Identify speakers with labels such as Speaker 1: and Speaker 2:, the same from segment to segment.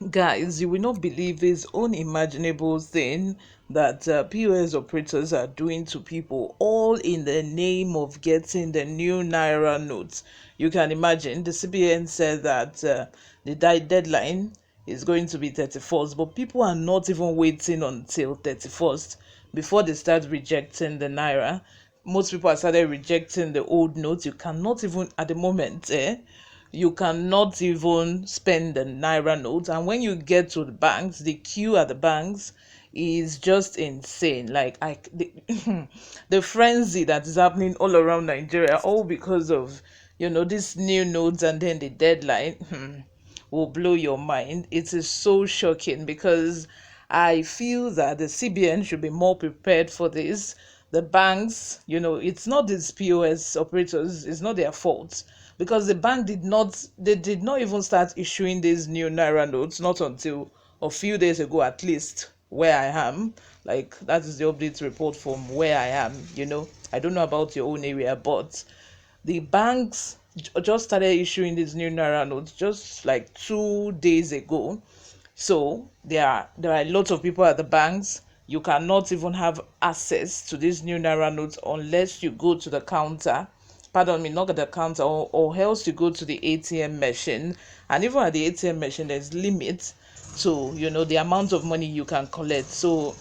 Speaker 1: Guys, you will not believe this unimaginable thing that POS operators are doing to people, all in the name of getting the new Naira notes. You can imagine the CBN said that the deadline is going to be 31st, but people are not even waiting until 31st before they start rejecting the Naira. Most people have started rejecting the old notes. You cannot even, at the moment, you cannot even spend the Naira notes. And when you get to the banks, the queue at the banks is just insane. Like the frenzy that is happening all around Nigeria, all because of these new notes, and then the deadline will blow your mind. It is so shocking because I feel that the CBN should be more prepared for this. The banks, it's not these POS operators, it's not their fault, because the bank did not even start issuing these new Naira notes not until a few days ago, at least where I am. Like, that is the update report from where I am. I don't know about your own area, but the banks just started issuing these new Naira notes just like 2 days ago. So there are a lot of people at the banks. You cannot even have access to these new Naira notes unless you go to the counter. Pardon me, not at the counter, or else you go to the ATM machine. And even at the ATM machine, there's limit to the amount of money you can collect. So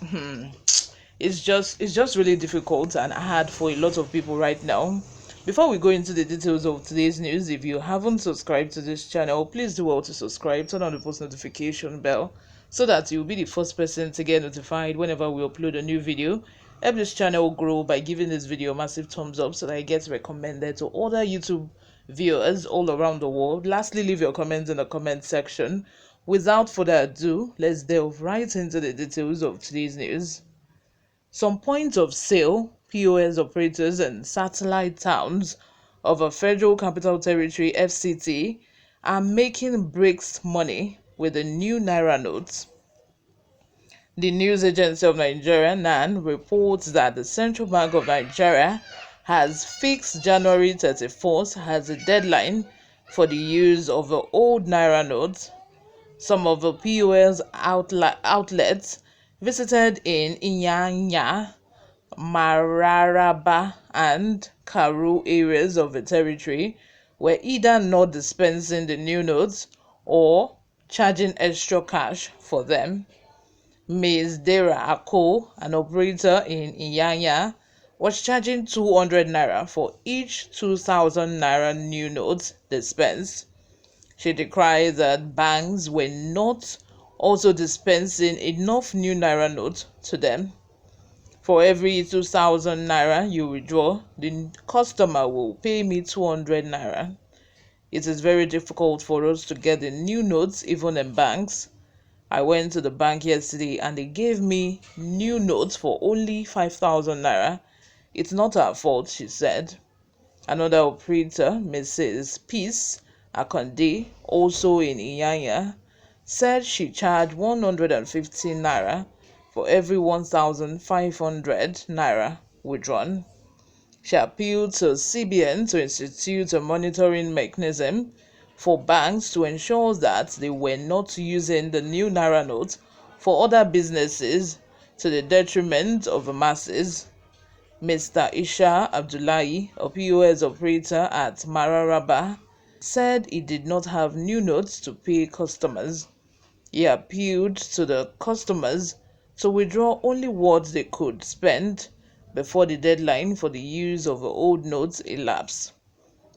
Speaker 1: it's just really difficult and hard for a lot of people right now. Before we go into the details of today's news, if you haven't subscribed to this channel, please do well to subscribe, turn on the post notification bell so that you'll be the first person to get notified whenever we upload a new video. Help this channel grow by giving this video a massive thumbs up so that it gets recommended to other YouTube viewers all around the world. Lastly, leave your comments in the comment section. Without further ado, let's delve right into the details of today's news. Some points of sale, POS operators and satellite towns of a Federal Capital Territory (FCT) are making bricks money with the new Naira notes. The News Agency of Nigeria (NAN) reports that the Central Bank of Nigeria has fixed January 31st as a deadline for the use of the old Naira notes. Some of the POS outlets visited in Inyanya, Mararaba, and Karu areas of the territory were either not dispensing the new notes or charging extra cash for them. Ms. Dera Ako, an operator in Inyanya, was charging 200 naira for each 2,000 naira new notes dispensed. She decried that banks were not also dispensing enough new Naira notes to them. For every 2,000 Naira you withdraw, the customer will pay me 200 Naira. It is very difficult for us to get the new notes even in banks. I went to the bank yesterday and they gave me new notes for only 5,000 Naira. It's not our fault, she said. Another operator, Mrs. Peace Akande, also in Inyanya, said she charged 150 naira for every 1,500 naira withdrawn. She appealed to CBN to institute a monitoring mechanism for banks to ensure that they were not using the new Naira note for other businesses to the detriment of the masses. Mr. Isha Abdullahi, a POS operator at Mararaba, said he did not have new notes to pay customers. He appealed to the customers to withdraw only what they could spend before the deadline for the use of the old notes elapsed.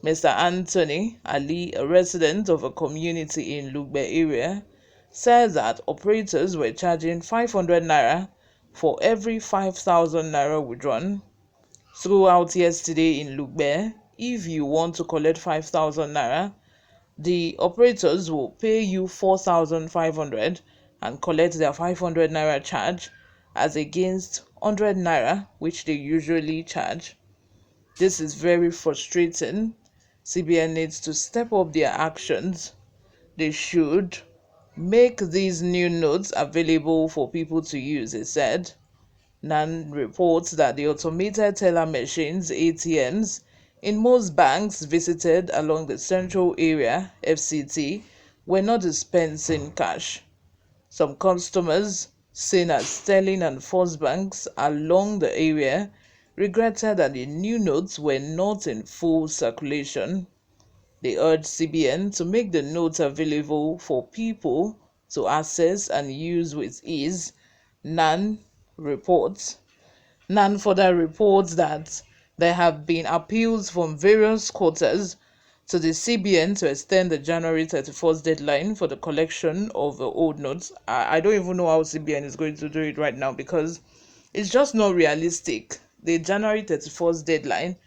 Speaker 1: Mr. Anthony Ali, a resident of a community in Lugbe area, said that operators were charging 500 naira for every 5,000 naira withdrawn. Throughout yesterday in Lugbe, if you want to collect 5,000 naira, the operators will pay you 4,500 and collect their 500 naira charge as against 100 naira which they usually charge. This is very frustrating. CBN needs to step up their actions. They should make these new notes available for people to use, it said. NAN reports that the automated teller machines (ATMs) in most banks visited along the Central Area (FCT) were not dispensing cash. Some customers, seen as Sterling and First banks along the area, regretted that the new notes were not in full circulation. They urged CBN to make the notes available for people to access and use with ease. NAN reports. NAN further reports that there have been appeals from various quarters to the CBN to extend the January 31st deadline for the collection of the old notes. I don't even know how CBN is going to do it right now, because it's just not realistic. The January 31st deadline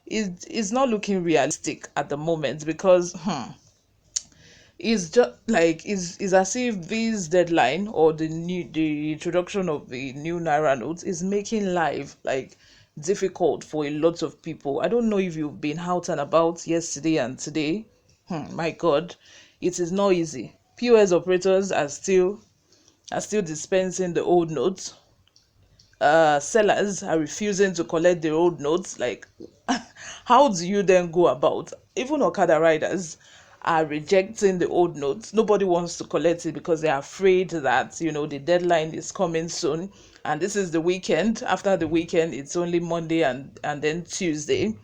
Speaker 1: is not looking realistic at the moment, because it's just like is as if this deadline or the introduction of the new Naira notes is making life like difficult for a lot of people. I don't know if you've been out and about yesterday and today. My God, it is not easy. POS operators are still dispensing the old notes. Sellers are refusing to collect the old notes. Like, how do you then go about? Even Okada riders are rejecting the old notes. Nobody wants to collect it because they're afraid that the deadline is coming soon, and this is the weekend. After the weekend, it's only Monday and then Tuesday.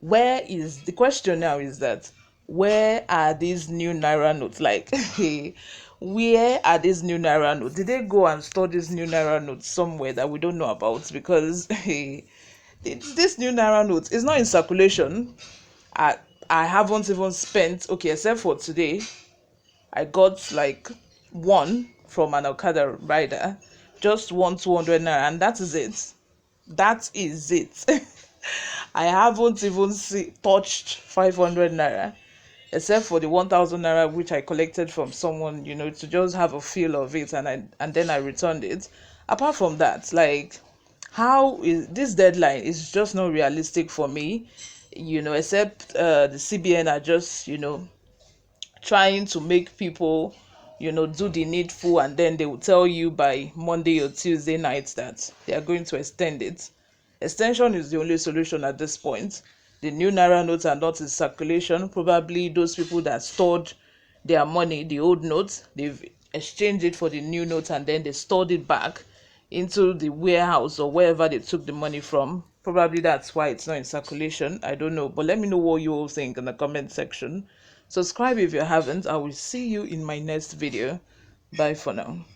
Speaker 1: Where is the question now? Is that where are these new Naira notes? Like, where are these new Naira notes? Did they go and store these new Naira notes somewhere that we don't know about? Because this new Naira note is not in circulation. I I haven't even spent, okay, except for today. I got like one from an Okada rider, just one 200 naira, and that is it. That is it. I haven't even touched 500 naira, except for the 1000 naira which I collected from someone, to just have a feel of it, and then I returned it. Apart from that, like, how is this deadline is just not realistic for me, except the CBN are just, trying to make people, do the needful, and then they will tell you by Monday or Tuesday night that they are going to extend it. Extension is the only solution at this point. The new Naira notes are not in circulation. Probably those people that stored their money, the old notes, they've exchanged it for the new notes, and then they stored it back into the warehouse or wherever they took the money from. Probably that's why it's not in circulation. I don't know. But let me know what you all think in the comment section. Subscribe if you haven't. I will see you in my next video. Bye for now.